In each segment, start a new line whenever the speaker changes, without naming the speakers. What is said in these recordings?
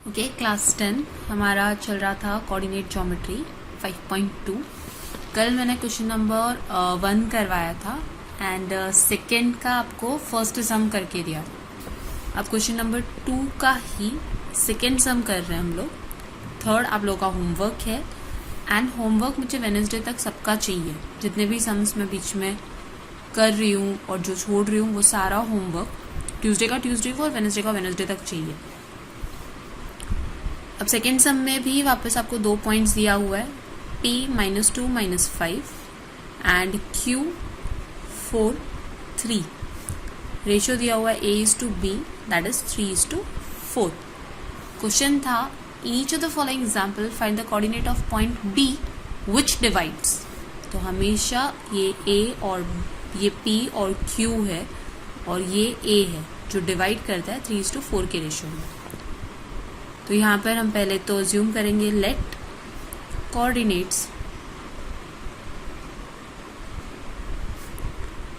Okay, class 10 हमारा चल रहा था कोऑर्डिनेट ज्योमेट्री 5.2। कल मैंने क्वेश्चन नंबर 1 करवाया था एंड सेकेंड का आपको फर्स्ट सम करके दिया। अब क्वेश्चन नंबर 2 का ही सेकेंड सम कर रहे हैं हम लोग। थर्ड आप लोगों का होमवर्क है एंड होमवर्क मुझे वेडनेसडे तक सबका चाहिए। जितने भी सम्स मैं बीच में कर रही हूँ और जो छोड़ रही हूँ वो सारा होमवर्क ट्यूसडे का ट्यूसडे को और वेडनेसडे का वेडनेसडे तक चाहिए। अब सेकेंड सम में भी वापस आपको 2 पॉइंट्स दिया हुआ है, p -2 -5 एंड q 4 3। रेशियो दिया हुआ है a:b दैट इज 3:4। क्वेश्चन था each of the following example find the coordinate of point b which divides. तो हमेशा ये a और ये p और q है और ये a है जो डिवाइड करता है 3:4 के रेशियो में। तो यहाँ पर हम पहले तो अज्यूम करेंगे let coordinates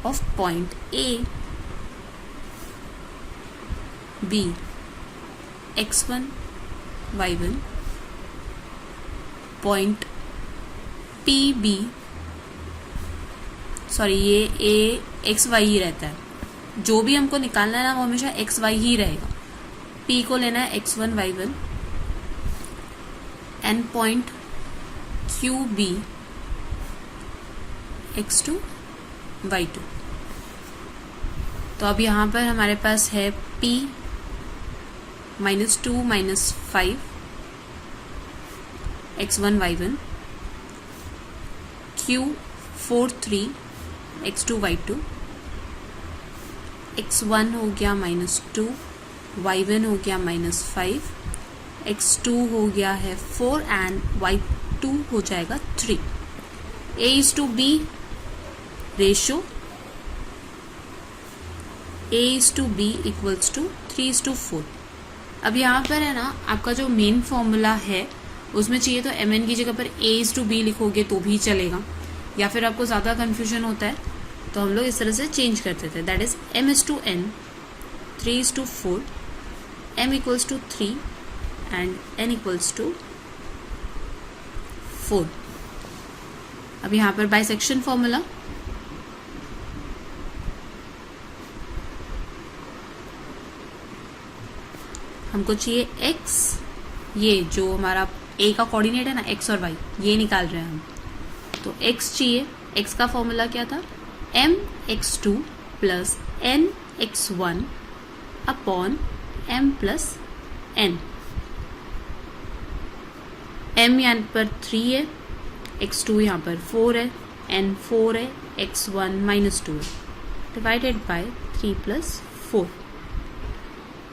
of point A B x1 y1 point P B sorry ये A x y ही रहता है। जो भी हमको निकालना है ना वो हमेशा x y ही रहेगा। P को लेना है x1 y1 and point QB x2 y2। तो अब यहाँ पर हमारे पास है P -2 -5 x1 y1 Q 4 3 x2 y2 x1 हो गया -2 y1 हो गया -5 x2 हो गया है 4 एंड y2 हो जाएगा 3। a:b ratio a:b equals to 3:4। अब यहाँ पर है ना आपका जो मेन फॉर्मूला है उसमें चाहिए तो mn की जगह पर a:b लिखोगे तो भी चलेगा, या फिर आपको ज़्यादा कन्फ्यूजन होता है तो हम लोग इस तरह से चेंज करते थे। That is m:n 3:4 m equals to 3 and n equals to 4। अब यहाँ पर बाइसेक्शन फॉर्मूला हमको चाहिए x, ये जो हमारा a का कोऑर्डिनेट है ना x और y ये निकाल रहे हैं हम, तो x चाहिए। x का फॉर्मूला क्या था mx2 plus nx1 upon m plus n। m यहाँ पर 3 है, x2 यहाँ पर 4 है, n 4 है, x1 -2 है, divided by 3 plus 4।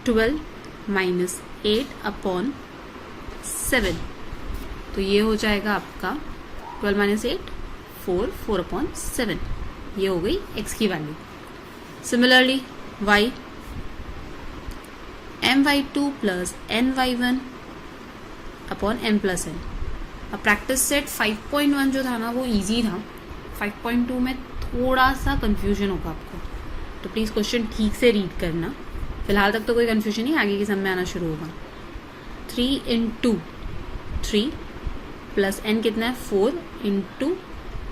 12 minus 8 upon 7। तो ये हो जाएगा आपका 12 माइनस 8 4 4 अपॉन 7। ये हो गई x की value. Similarly y my2 plus ny1 upon m plus n। अब प्रैक्टिस सेट 5.1 जो था ना वो इजी था, 5.2 में थोड़ा सा कंफ्यूजन होगा आपको, तो प्लीज़ क्वेश्चन ठीक से रीड करना। फिलहाल तक तो कोई कंफ्यूजन नहीं, आगे के समय आना शुरू होगा। 3 इंटू 3 प्लस n कितना है 4 इंटू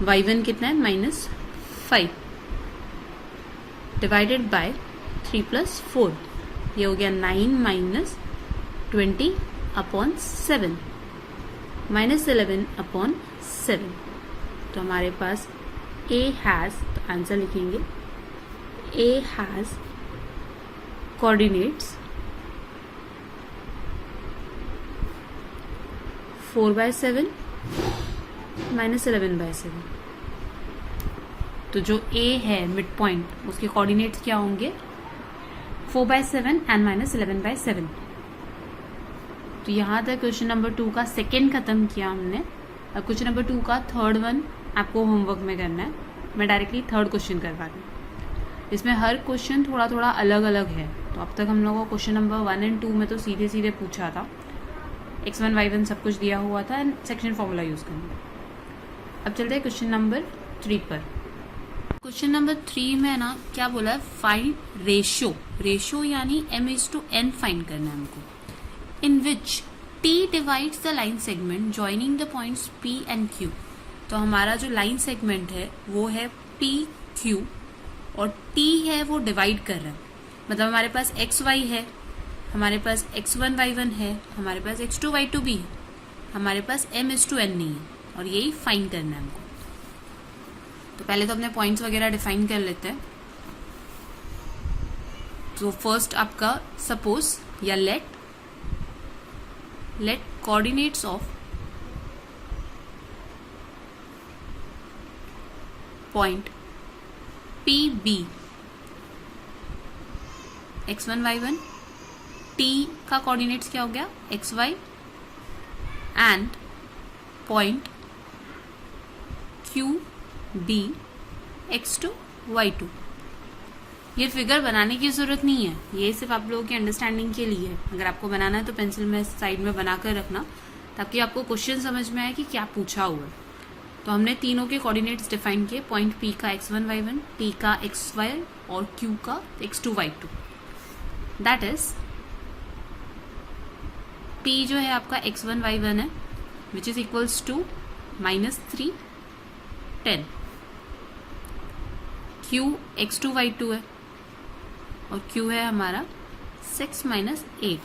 y1 कितना है -5 डिवाइडेड बाय 3 प्लस 4। ये हो गया 9 माइनस 20 अपॉन 7 -11 अपॉन 7। तो हमारे पास A हैज़, तो आंसर लिखेंगे A हैज़ कोऑर्डिनेट्स 4/7 -11/7। तो जो A है मिड पॉइंट उसके कोऑर्डिनेट्स क्या होंगे 4/7 एंड -11/7। तो यहाँ तक क्वेश्चन नंबर 2 का सेकेंड खत्म किया हमने। अब क्वेश्चन नंबर 2 का थर्ड वन आपको होमवर्क में करना है। मैं डायरेक्टली थर्ड क्वेश्चन करवा रही हूँ। इसमें हर क्वेश्चन थोड़ा थोड़ा अलग अलग है। तो अब तक हम लोगों को क्वेश्चन नंबर 1 एंड 2 में तो सीधे सीधे पूछा था, x1 y1 सब कुछ दिया हुआ था एंड सेक्शन फॉर्मूला यूज़ करना। अब चलते हैं क्वेश्चन नंबर 3 पर। क्वेश्चन नंबर 3 में ना क्या बोला है, फाइंड रेशियो। रेशियो यानी m/n फाइंड करना है हमको। इन विच T divides the line segment joining the points P and Q। तो हमारा जो लाइन सेगमेंट है वो है P Q और T है वो डिवाइड कर रहा है, मतलब हमारे पास एक्स वाई है, हमारे पास x1 y1 है, हमारे पास x2 y2 भी है, हमारे पास m/n नहीं है, और यही फाइन करना है हमको। तो पहले तो अपने पॉइंट्स वगैरह डिफाइन कर लेते हैं। तो फर्स्ट आपका सपोज या let coordinates of point PB x1 y1, T का कोऑर्डिनेट्स क्या हो गया xy and point QB x2 y2। ये फिगर बनाने की जरूरत नहीं है, ये सिर्फ आप लोगों की अंडरस्टैंडिंग के लिए है। अगर आपको बनाना है तो पेंसिल में साइड में बनाकर रखना, ताकि आपको क्वेश्चन समझ में आए कि क्या पूछा हुआ है। तो हमने तीनों के कोऑर्डिनेट्स डिफाइन किए, पॉइंट P का x1 y1, T का xy और Q का x2 y2। That is P जो है आपका x1 y1 है, which is equals to -3 10। Q x2 y2 है और Q है हमारा 6 - 8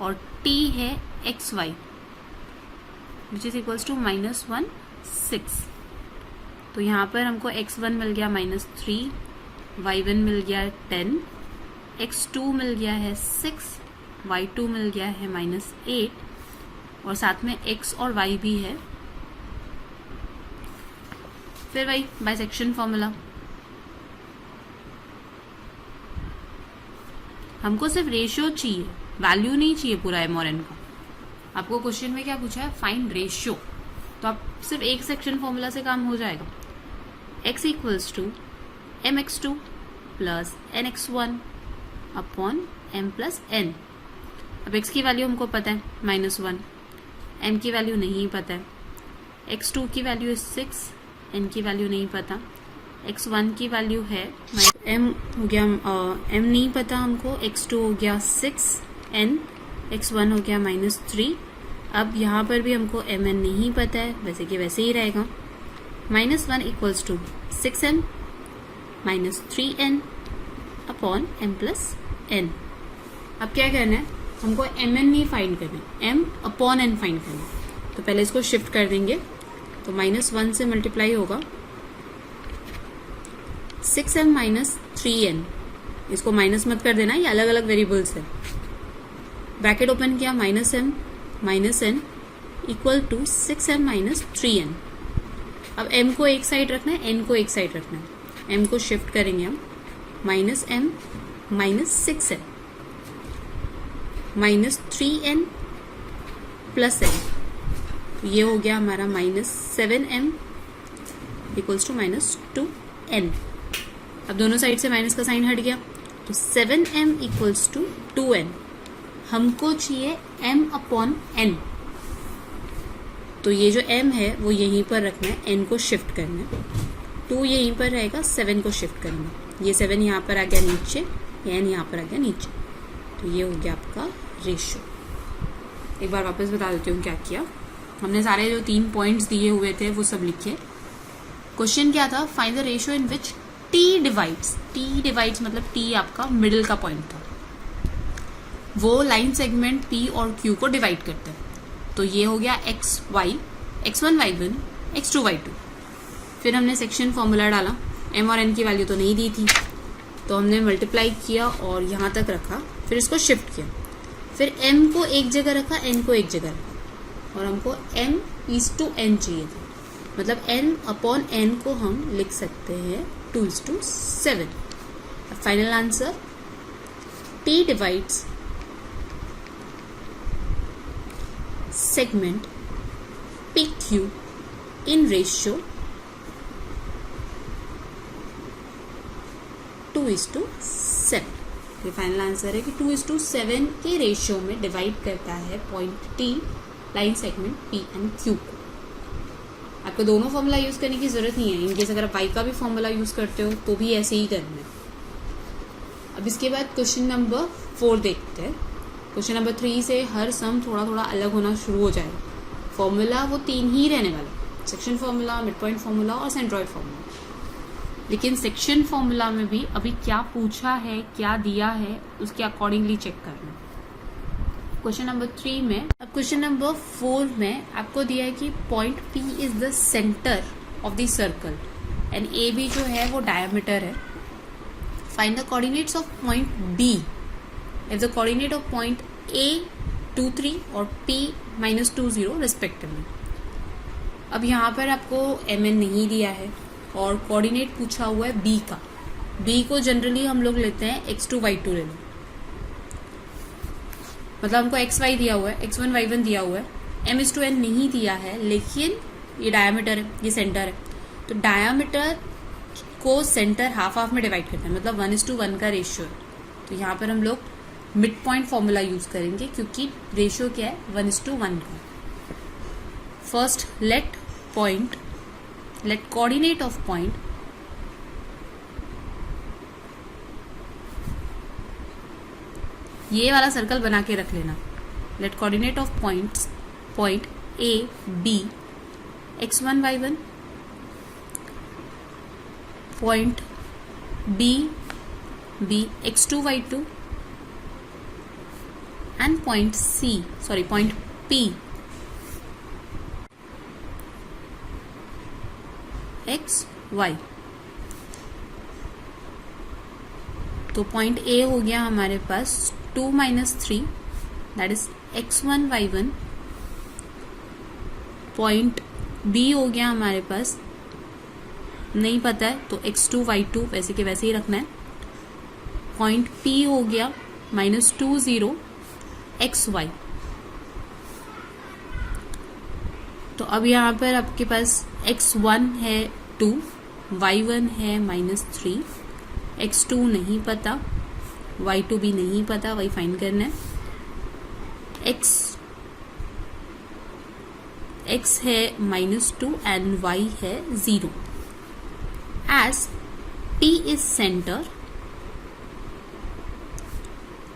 और T है xy which is equals to -1 6। तो यहाँ पर हमको x1 मिल गया -3, y1 मिल गया 10, x2 मिल गया है 6, y2 मिल गया है -8 और साथ में x और y भी है। फिर वही बाइसेक्शन फॉर्मूला, हमको सिर्फ रेशियो चाहिए, वैल्यू नहीं चाहिए पूरा m और n का। आपको क्वेश्चन में क्या पूछा है, फाइंड रेशियो, तो आप सिर्फ एक सेक्शन फॉर्मूला से काम हो जाएगा। x equals to mx2 plus nx1 upon m plus n। अब x की वैल्यू हमको पता है -1, m की वैल्यू नहीं पता है, x2 की वैल्यू 6, n की वैल्यू नहीं पता, x1 की वैल्यू है m हो गया m नहीं पता हमको, x2 हो गया 6, n, x1 हो गया -3। अब यहाँ पर भी हमको mn नहीं पता है, वैसे कि वैसे ही रहेगा। -1 equals to 6m -3n upon m plus n। अब क्या करना है, हमको mn नहीं फाइंड करना है, m अपॉन n फाइंड करना है। तो पहले इसको शिफ्ट कर देंगे, तो -1 से मल्टीप्लाई होगा 6m -3n। इसको माइनस मत कर देना, ये अलग अलग वेरिएबल्स है। ब्रैकेट ओपन किया, -m -n equal to 6m -3n। अब m को एक साइड रखना है, n को एक साइड रखना है। m को शिफ्ट करेंगे हम, -m -6n -3n plus n, तो ये हो गया हमारा -7m इक्वल्स टू -2n। अब दोनों साइड से माइनस का साइन हट गया, तो 7m इक्वल्स टू 2n। हमको चाहिए m अपॉन n, तो ये जो m है वो यहीं पर रखना है, n को शिफ्ट करना है, 2 यहीं पर रहेगा, 7 को शिफ्ट करना है। ये 7 यहाँ पर आ गया नीचे, n यहाँ पर आ गया नीचे, तो ये हो गया आपका रेशियो। एक बार वापस बता देती हूँ क्या किया हमने। सारे जो 3 पॉइंट्स दिए हुए थे वो सब लिखे। क्वेश्चन क्या था, find the ratio in which T divides मतलब T आपका मिडिल का पॉइंट था, वो लाइन सेगमेंट P और Q को डिवाइड करते हैं। तो ये हो गया x1 y1 x2 y2। फिर हमने सेक्शन फॉर्मूला डाला, m और n की वैल्यू तो नहीं दी थी, तो हमने मल्टीप्लाई किया और यहाँ तक रखा, फिर इसको शिफ्ट किया, फिर m को एक जगह रखा, n को एक जगह रखा, और हमको m is to n चाहिए था, मतलब n अपॉन n को हम लिख सकते हैं 2:7। Final answer, T divides segment PQ in ratio 2:7। ये फाइनल आंसर है कि 2:7 के रेशियो में डिवाइड करता है point T line segment P and Q को। आपको दोनों फॉर्मूला यूज करने की जरूरत नहीं है, इनकेस अगर आप y का भी फॉर्मूला यूज करते हो तो भी ऐसे ही करना है। अब इसके बाद क्वेश्चन नंबर 4 देखते हैं। क्वेश्चन नंबर 3 से हर सम थोड़ा थोड़ा अलग होना शुरू हो जाएगा. फॉर्मूला वो 3 ही रहने वाला, section formula, mid point formula और सेंट्रॉइड फॉर्मूला. लेकिन सेक्शन फॉर्मूला में भी अभी क्या पूछा है, क्या दिया है, उसके अकॉर्डिंगली चेक करना. क्वेश्चन नंबर 3 में. अब क्वेश्चन नंबर 4 में आपको दिया है कि point P is the centre of the circle and AB जो है वो डायमीटर है. Find the coordinates of point B if the coordinate of point A 2 3 और P -2 0 respectively. अब यहाँ पर आपको MN नहीं दिया है और कोऑर्डिनेट पूछा हुआ है B का. B को जनरली हम लोग लेते हैं x2 y2 ले लो, मतलब हमको xy दिया हुआ है, x1 y1 दिया हुआ है, m/n नहीं दिया है, लेकिन ये डायमीटर है, ये सेंटर है. तो डायमीटर को सेंटर हाफ हाफ में डिवाइड करते हैं, मतलब 1:1 का रेशियो है. तो यहाँ पर हम लोग मिड पॉइंट फॉर्मूला यूज करेंगे क्योंकि रेशियो क्या है 1:1 का. First let coordinate of point ये वाला सर्कल बना के रख लेना. Let coordinate of point A B x1 y1, point B x2 y2 and point P x y. तो पॉइंट A हो गया हमारे पास 2 - 3 that is x1 y1. Point B हो गया हमारे पास, नहीं पता है तो x2 y2 वैसे के वैसे ही रखना है. पॉइंट P हो गया -2 0 xy. तो अब यहाँ पर आपके पास x1 है 2, y1 है -3, x2 नहीं पता, y2 भी नहीं पता, वही फाइंड करना है. x है -2 एंड y है 0. As P is centre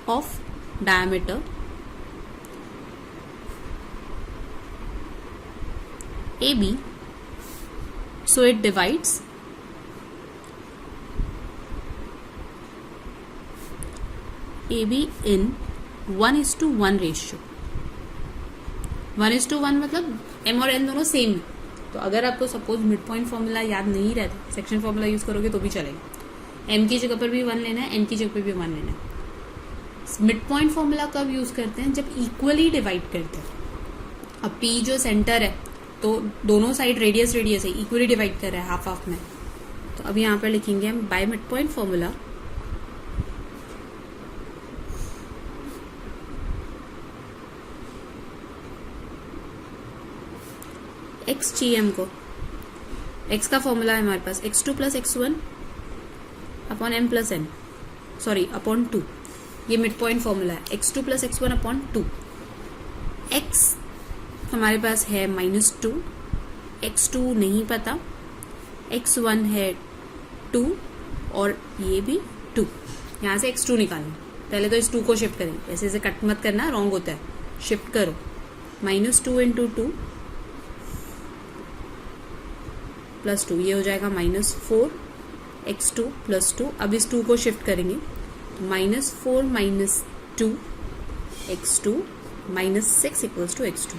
of diameter AB, so it divides AB in 1:1 ratio. 1:1 मतलब M और N दोनों सेम है. तो अगर आपको सपोज मिड पॉइंट फॉर्मूला याद नहीं रहता, सेक्शन फॉर्मूला यूज करोगे तो भी चलेगा. M की जगह पर भी 1 लेना है, N की जगह पर भी 1 लेना है. मिड पॉइंट फॉर्मूला कब यूज करते हैं? जब इक्वली डिवाइड करते हैं. अब P जो सेंटर है तो दोनों साइड रेडियस है, इक्वली डिवाइड कर रहा है हाफ हाफ में. तो अब यहाँ पर लिखेंगे हम by mid point formula XGM को. x का फॉर्मूला है हमारे पास x2 + x1 upon m + n, sorry upon 2. ये मिड पॉइंट फॉर्मूला है x2 + x1 अपॉन 2. x हमारे पास है -2, x2 नहीं पता, x1 है 2 और ये भी 2. यहाँ से x2 निकालना. पहले तो इस 2 को शिफ्ट करें, ऐसे ऐसे कट मत करना, रॉन्ग होता है. शिफ्ट करो, -2 × 2 + 2, ये हो जाएगा -4 x2 + 2. अब इस 2 को शिफ्ट करेंगे, -4 - 2 x2 -6 = x2.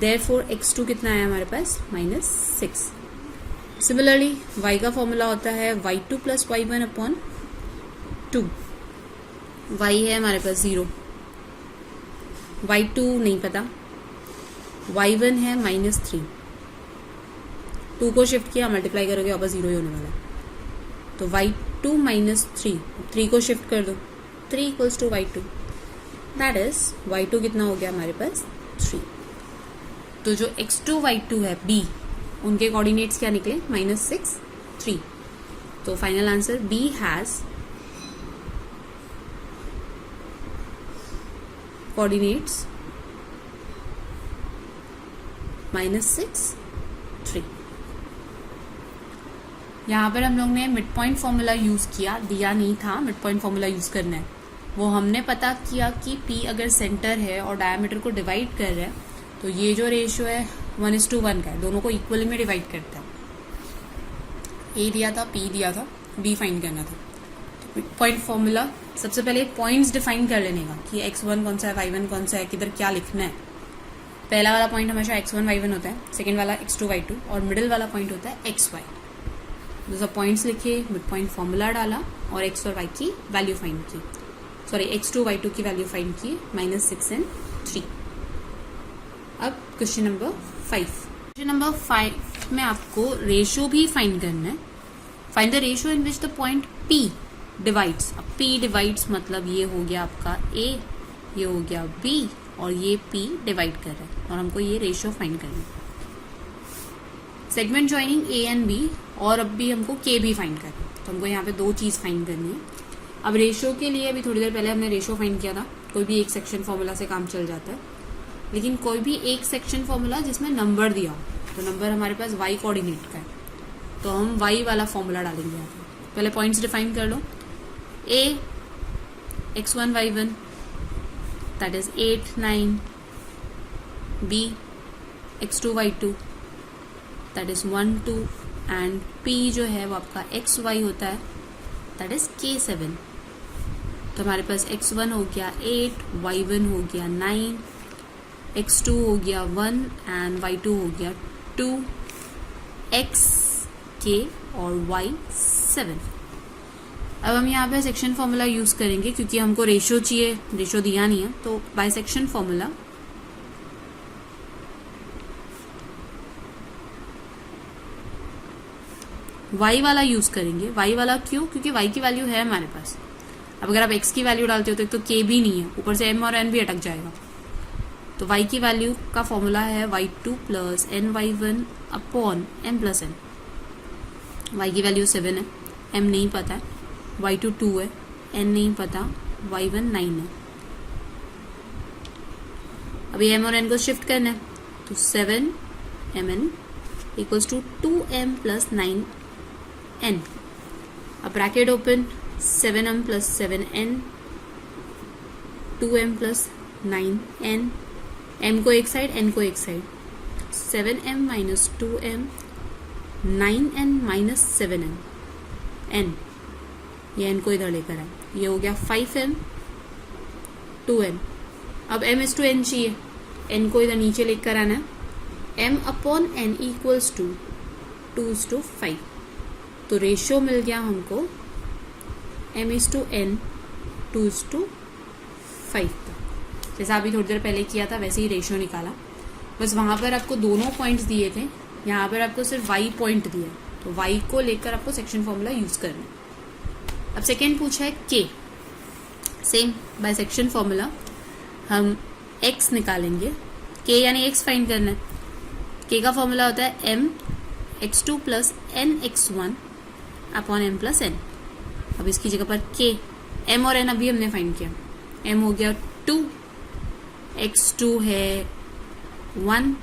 Therefore x2 कितना है हमारे पास -6. सिमिलरली y का फॉर्मूला होता है y2 + y1 अपॉन 2. y है हमारे पास 0, y2 नहीं पता, y1 है -3. 2 को शिफ्ट किया, मल्टीप्लाई करोगे वापस 0 ही होने वाला है. तो y2 - 3 को शिफ्ट कर दो, 3 = y2. दैट इज y2 कितना हो गया हमारे पास 3. तो जो x2 y2 है B, उनके कोऑर्डिनेट्स क्या निकले -6 3. तो final answer B has coordinates -6 3. यहाँ पर हम लोग ने मिड पॉइंट फॉर्मूला यूज किया, दिया नहीं था मिड पॉइंट फॉर्मूला यूज करना है. वो हमने पता किया कि P अगर सेंटर है और डायमीटर को डिवाइड कर रहा है तो ये जो रेशियो है 1:1 का है, दोनों को इक्वली में डिवाइड करता है। A दिया था, P दिया था, B फाइंड करना था। पॉइंट फॉर्मूला, सबसे पहले पॉइंट्स डिफाइन कर लेने का कि x1 कौन सा है, y1 कौन सा है, किधर क्या लिखना है। पहला वाला पॉइंट हमेशा x1 y1 होता है, सेकेंड वाला x2 y2 और मिडिल वाला पॉइंट होता है xy। तो सब पॉइंट्स लिखे, मिड पॉइंट फॉर्मूला डाला और x और y की वैल्यू फाइंड की, सॉरी x2 y2 की वैल्यू फाइंड की, -6 and 3। अब क्वेश्चन नंबर 5। क्वेश्चन नंबर 5 में आपको रेशियो भी फाइंड करना है। Find the ratio in which the point P divides. अब P डिवाइड्स मतलब ये हो गया आपका A, ये हो गया B और ये P डिवाइड कर रहा है और हमको ये रेशियो फाइंड करना है। Segment joining A and B और अब भी हमको K भी फाइंड करना है, तो हमको यहाँ पे दो चीज फाइंड करनी है। अब रेशियो के लिए अभी थोड़ी देर पहले हमने रेशियो फाइंड किया था, कोई भी एक सेक्शन फॉर्मूला से काम चल जाता है, लेकिन कोई भी एक सेक्शन फॉर्मूला जिसमें नंबर दिया हो, तो नंबर हमारे पास y कोऑर्डिनेट का है, तो हम y वाला फॉर्मूला डालेंगे यहाँ पे। पहले पॉइंट्स डिफाइन कर लो। A x1 y1 that is 8 9, B x2 y2 that is 1 2 and P जो है वो आपका xy होता है दैट इज K7। तो हमारे पास x1 हो गया 8, y1 हो गया 9, x2 हो गया 1 एंड y2 हो गया 2, x K और y 7। अब हम यहाँ पे सेक्शन फॉर्मूला यूज करेंगे क्योंकि हमको रेशियो चाहिए, रेशियो दिया नहीं है, तो बाय सेक्शन फॉर्मूला y वाला यूज करेंगे। y वाला क्यों? क्योंकि y की वैल्यू है हमारे पास। अब अगर आप x की वैल्यू डालते हो तो एक तो k भी नहीं है, ऊपर से m और n भी अटक जाएगा। तो y की वैल्यू का फॉर्मूला है y2 plus ny1 upon m plus n। y की वैल्यू 7 है, m नहीं पता है, y2 2 है, n नहीं पता, y1 9 है। अभी m और n को शिफ्ट करना है, तो 7 mn equals to 2m plus 9n। अब bracket open, 7m plus 7n, 2m plus 9n, m को एक साइड, n को एक side, 7m minus 2m, 9n minus 7n, n ये n को इधर लेकर आए, ये हो गया 5m 2n। अब m इज टू n चाहिए, n को इधर नीचे लेकर आना है, m upon n equals to 2:5। तो रेशियो मिल गया हमको m इज टू n 2:5। जैसा अभी थोड़ी देर पहले किया था वैसे ही रेशियो निकाला, बस वहां पर आपको दोनों पॉइंट्स दिए थे, यहाँ पर आपको सिर्फ y पॉइंट दिया, तो y को लेकर आपको सेक्शन फॉर्मूला यूज करना है। अब सेकेंड पूछा है k, same by section formula हम x निकालेंगे, k यानी x फाइंड करना है। k का फॉर्मूला होता है m x2 plus n x1 upon m plus n। अब इसकी जगह पर k, m और n अभी हमने फाइंड किया, m हो गया 2, x2 है 1,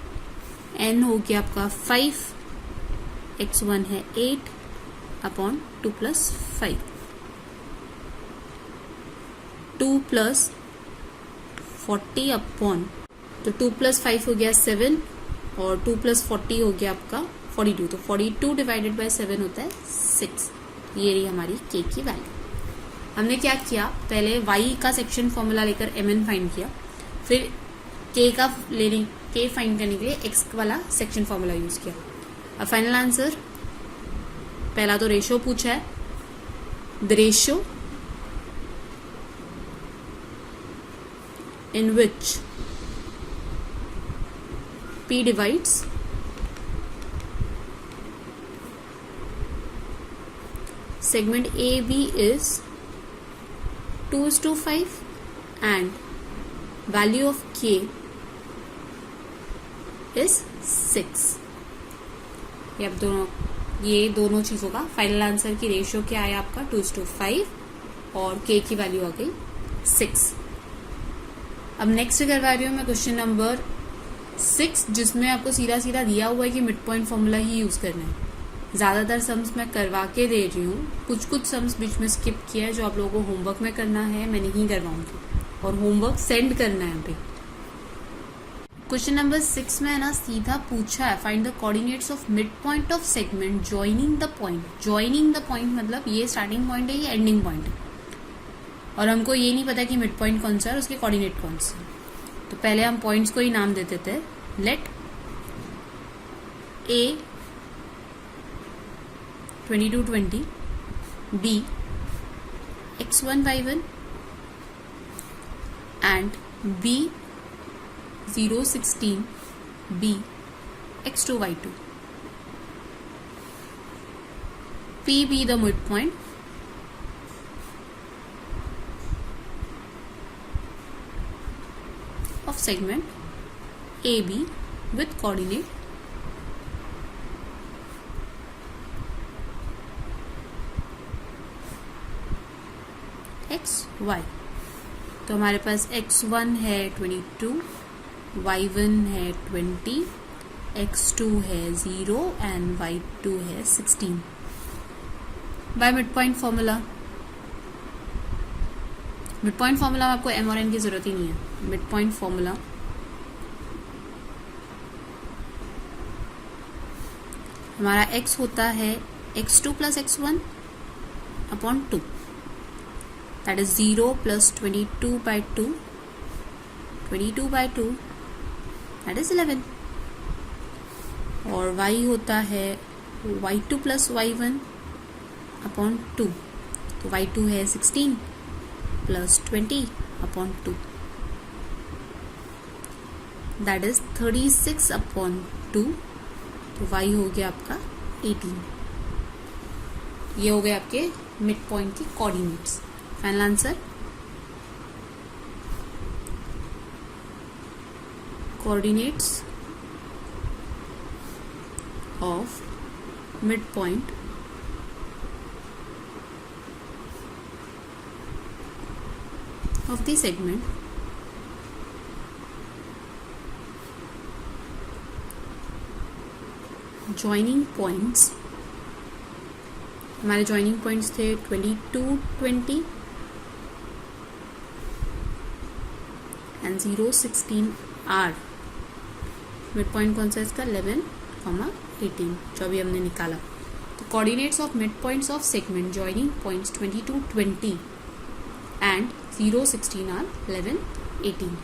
n हो गया आपका 5, x1 है 8 अपॉन 2 प्लस 5, 2 प्लस 40 अपॉन, तो 2 प्लस 5 हो गया 7 और 2 प्लस 40 हो गया आपका 42, तो 42 डिवाइडेड बाय 7 होता है 6। ये रही हमारी k की वैल्यू। हमने क्या किया, पहले y का सेक्शन फॉर्मूला लेकर mn फाइंड किया, फिर k का लेने k फाइंड करने के लिए x वाला सेक्शन फॉर्मूला यूज किया। अब फाइनल आंसर, पहला तो रेशियो पूछा है, the ratio in which P divides segment AB is 2:5 and value of K is 6। ये दोनों चीजों का फाइनल आंसर की रेशियो क्या आया आपका 2:5 और K की वैल्यू आ गई 6। अब नेक्स्ट करवा रही हूँ मैं क्वेश्चन नंबर 6, जिसमें आपको सीधा सीधा दिया हुआ है कि मिड पॉइंट फॉर्मूला ही यूज करना है। ज़्यादातर सम्स मैं करवा के दे रही हूँ, कुछ कुछ सम्स बीच में स्किप किया है जो आप लोगों को होमवर्क में करना है, मैं नहीं करवाऊंगी, और होमवर्क सेंड करना है अभी। क्वेश्चन नंबर 6 में है ना सीधा पूछा है find the coordinates of mid point of segment joining the point. Joining the point मतलब ये स्टार्टिंग पॉइंट है, ये एंडिंग पॉइंट है, और हमको ये नहीं पता कि मिड पॉइंट कौन सा है और उसके कोऑर्डिनेट कौन सा है। तो पहले हम पॉइंट्स को ही नाम दे देते हैं। Late A 22 20, B x1 y1 and B 0 16, B x2 y2. P be the midpoint of segment AB with coordinate x y। तो हमारे पास x1 है 22, y1 है 20, x2 है 0 एंड y2 है 16 by mid point formula. Mid point formula में आपको m और n की जरूरत ही नहीं है। मिड पॉइंट फॉर्मूला हमारा x होता है x2 plus x1 upon 2, that is 0 plus 22 by 2, 22 by 2, that is 11, और y होता है y2 plus y1 upon 2, तो y2 है 16 plus 20 upon 2, that is 36 upon 2, तो y हो गया आपका 18। ये हो गए आपके मिड पॉइंट की coordinates. Final answer coordinates of mid point of the segment joining points. हमारे जॉइनिंग पॉइंट्स थे 22 20 एंड 0 16 आर। मिड पॉइंट कौन सा है इसका 11, 18 जो अभी हमने निकाला। तो coordinates of mid points of segment joining points 22 20 and 0 16 are 11 18।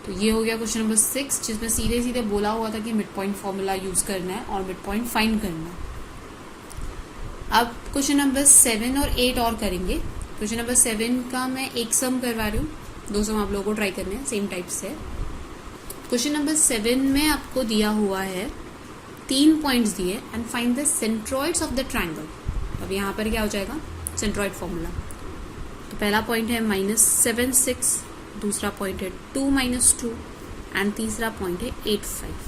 तो ये हो गया क्वेश्चन नंबर 6 जिसमें सीधे सीधे बोला हुआ था कि मिड पॉइंट फॉर्मूला यूज करना है और मिड पॉइंट फाइंड करना है। अब क्वेश्चन नंबर 7 और 8 और करेंगे। क्वेश्चन नंबर 7 का मैं एक सम करवा रही हूँ, 2 सम आप लोगों को ट्राई करने हैं सेम टाइप से। क्वेश्चन नंबर 7 में आपको दिया हुआ है 3 पॉइंट्स दिए and find the centroids of the triangle. अब यहाँ पर क्या हो जाएगा सेंट्रॉइड फॉर्मूला। तो पहला पॉइंट है -7 6, दूसरा पॉइंट है 2 -2 एंड तीसरा पॉइंट है 8 5।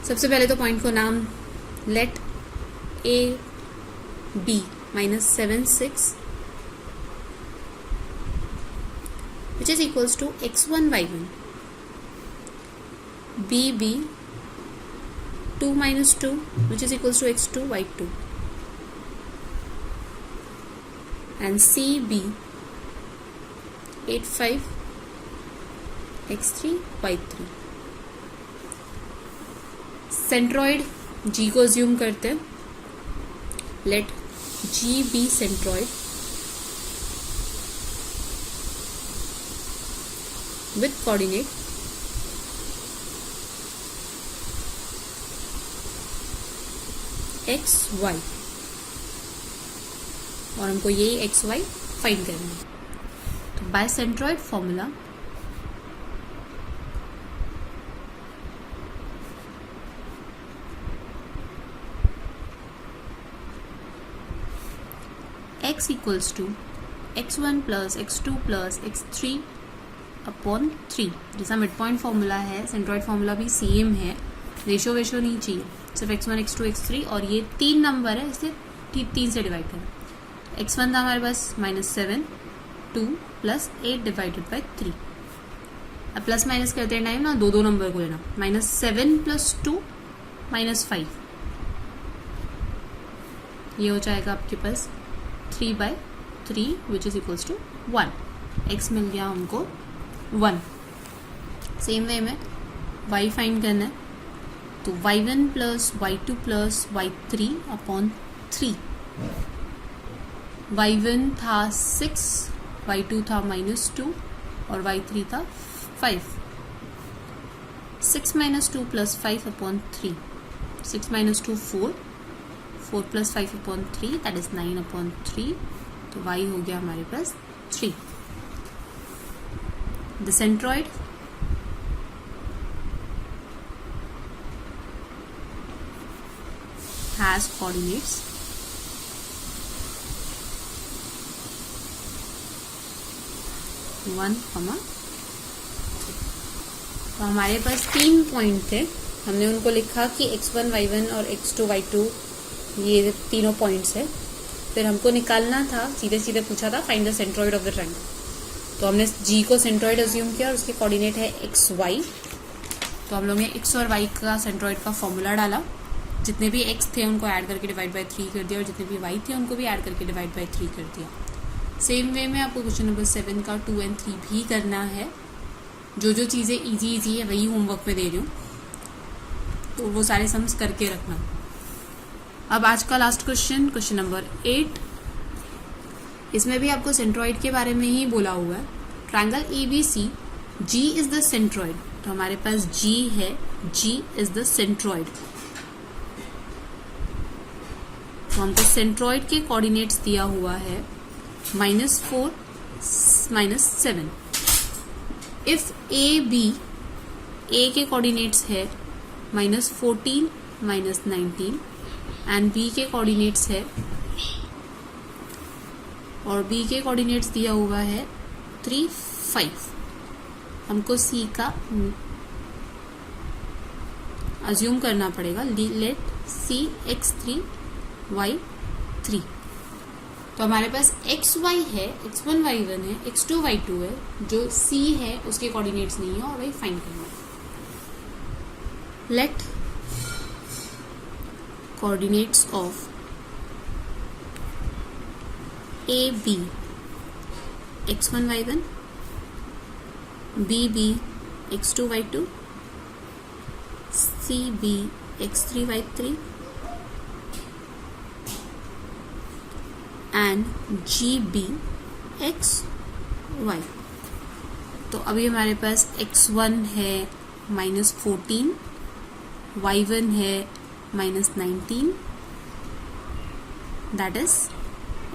सबसे पहले तो पॉइंट को नाम late A B -7 6 which is equals to x1 y1, B B 2 -2 which is equals to x2 y2, and C B 8 5 x3 y3। Centroid G को अज्यूम करते हैं। Let G be centroid with coordinate x y, और हमको यही x y find करना है। तो by centroid formula x equals to x1 plus x2 plus x3 upon 3। जैसा मिड पॉइंट फॉर्मूला है सेंट्रॉइड फॉर्मूला भी सेम है, रेशो वेशो नहीं चाहिए, सिर्फ x1 x2 x3, और ये 3 नंबर है इसे 3 से डिवाइड करें। x1 था हमारे पास -7 2 प्लस 8 डिवाइडेड बाई 3। अब प्लस माइनस करते टाइम ना दो नंबर को लेना, -7 + 2 -5 ये हो जाएगा आपके पास 3/3 which is equals to 1. x मिल गया हमको 1. सेम वे में y फाइंड करना है, तो y1 plus y2 plus y3 upon 3. y1 था 6, y2 था -2 और y3 था 5. 6 - 2 plus 5 upon 3. 6 - 2 4. 4 plus 5 upon 3 that is 9 upon 3. तो y हो गया हमारे पास 3. The centroid has coordinates 1, 3. तो हमारे पास 3 पॉइंट थे. हमने उनको लिखा कि x1, y1 और x2, y2 ये तीनों पॉइंट्स है. फिर हमको निकालना था, सीधे सीधे पूछा था find the centroid of the triangle. तो हमने g को सेंट्रॉइड अज्यूम किया और उसके कोऑर्डिनेट है x, y. तो हम लोग ने x और y का सेंट्रॉइड का फॉर्मूला डाला. जितने भी x थे उनको ऐड करके डिवाइड बाय 3 कर दिया और जितने भी y थे उनको भी ऐड करके डिवाइड बाय 3 कर दिया. सेम वे में आपको क्वेश्चन नंबर 7 का 2 और 3 भी करना है. जो चीज़ें इजी है वही होमवर्क में दे रही हूँ, तो वो सारे सम्स करके रखना. अब आज का लास्ट क्वेश्चन, क्वेश्चन नंबर 8. इसमें भी आपको सेंट्रॉइड के बारे में ही बोला हुआ है. Triangle ABC, G is the centroid. तो हमारे पास G है, G इज द सेंट्रॉइड. तो हमको सेंट्रॉइड के कोऑर्डिनेट्स दिया हुआ है -4, -7. इफ A के कोऑर्डिनेट्स है -14, -19 एंड B के कोऑर्डिनेट्स है, और B के कोऑर्डिनेट्स दिया हुआ है 3, 5. हमको C का अज्यूम करना पड़ेगा. Let C x3 y3. तो हमारे पास xy है, x1 y1 है, x2 y2 है. जो C है उसके कोऑर्डिनेट्स नहीं है और वही फाइंड करना है. Let coordinates of AB x1 y1, BB x2 y2, CB x3 y3 and GB XY. तो अभी हमारे पास x1 है -14, y1 है -19, दैट इज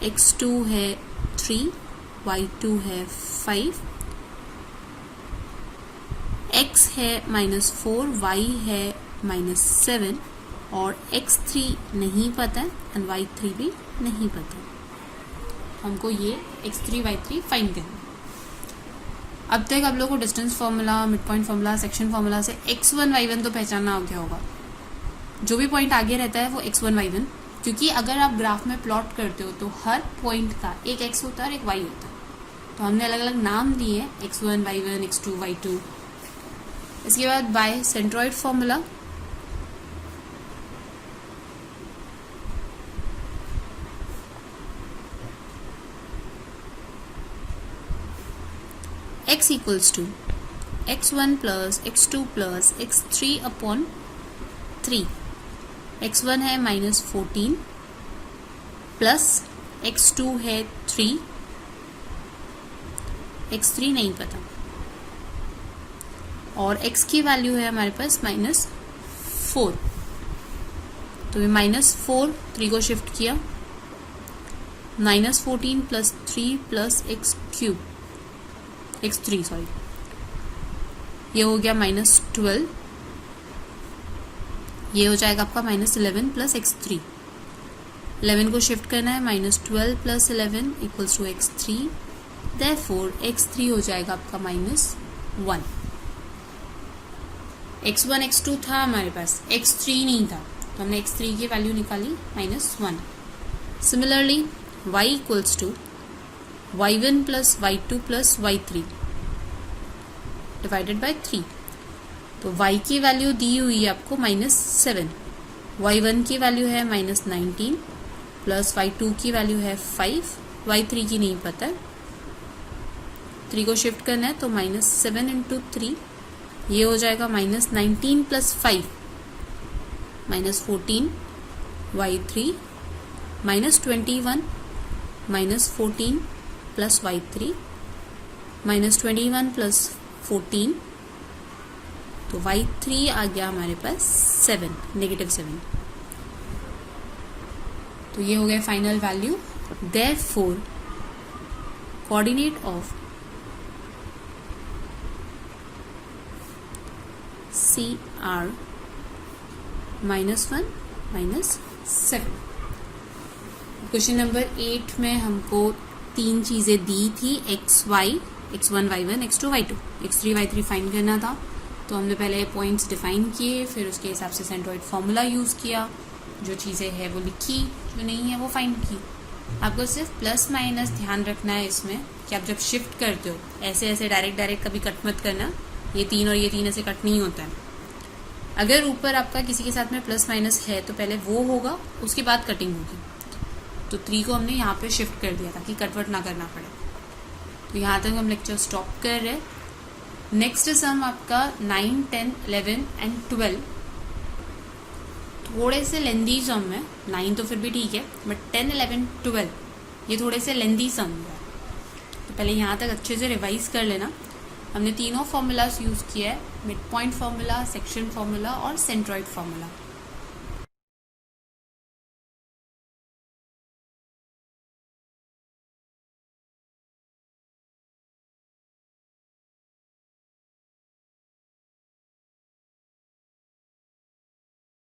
x2 है 3, y2 है 5, x है -4, y है -7 और x3 नहीं पता है एंड y3 भी नहीं पता है. हमको ये x3, y3 फाइंड करना है. अब तक आप लोगों को distance formula, mid point formula, section formula से x1, y1 तो पहचानना हो गया होगा. जो भी पॉइंट आगे रहता है वो x1, y1, क्योंकि अगर आप ग्राफ में प्लॉट करते हो तो हर पॉइंट का एक x होता है और एक y होता है. तो हमने अलग अलग नाम दिए x1, y1, x2, y2. इसके बाद by centroid formula x equals to x1 plus x2 plus x3 upon 3. x1 है -14 प्लस x2 है 3, x3 नहीं पता, और x की वैल्यू है हमारे पास -4. तो ये -4, 3 को शिफ्ट किया, -14 प्लस 3 प्लस x3 सॉरी, ये हो गया -12. ये हो जाएगा आपका -11 प्लस x3. 11 को शिफ्ट करना है, -12 plus 11 equals to x3. Therefore x3 हो जाएगा आपका -1. x1 x2 था हमारे पास, x3 नहीं था, तो हमने x3 की वैल्यू निकाली -1. Similarly y equals to y1 plus y2 plus y3 divided by 3. तो y की वैल्यू दी हुई है आपको -7, y1 की वैल्यू है -19 प्लस y2 की वैल्यू है 5, y3 की नहीं पता है, 3 को शिफ्ट करना है तो -7 इंटू 3, ये हो जाएगा -19 plus 5 -14 y3 -21 -14 plus y3 -21 plus 14, तो y3 आ गया हमारे पास 7, -7। तो ये हो गया final value. Therefore coordinate of CR -1 -7। Question number 8 में हमको 3 चीज़ें दी थी, x1 y1 x2 y2, x3 y3 find करना था। तो हमने पहले पॉइंट्स डिफाइन किए, फिर उसके हिसाब से सेंट्रोइड फॉर्मूला यूज़ किया, जो चीज़ें हैं वो लिखी, जो नहीं है वो फाइंड की। आपको सिर्फ प्लस माइनस ध्यान रखना है इसमें कि आप जब शिफ्ट करते हो ऐसे ऐसे डायरेक्ट कभी कट मत करना, ये 3 और ये 3 ऐसे कट नहीं होता है। अगर ऊपर आपका किसी के साथ में प्लस माइनस है तो पहले वो होगा, उसके बाद कटिंग होगी। तो 3 को हमने यहाँ पे शिफ्ट कर दिया ताकि कटवट ना करना पड़े। तो यहाँ तक हम लेक्चर स्टॉप कर रहे हैं। नेक्स्ट सम आपका 9, 10, 11 एंड 12 थोड़े से लेंदी सम है। 9 तो फिर भी ठीक है, बट 10, 11, 12 ये थोड़े से लेंदी सम है। तो पहले यहाँ तक अच्छे से रिवाइज कर लेना। हमने तीनों फॉर्मूलाज यूज़ किया है, mid point formula, section formula और सेंट्रॉइड फार्मूला।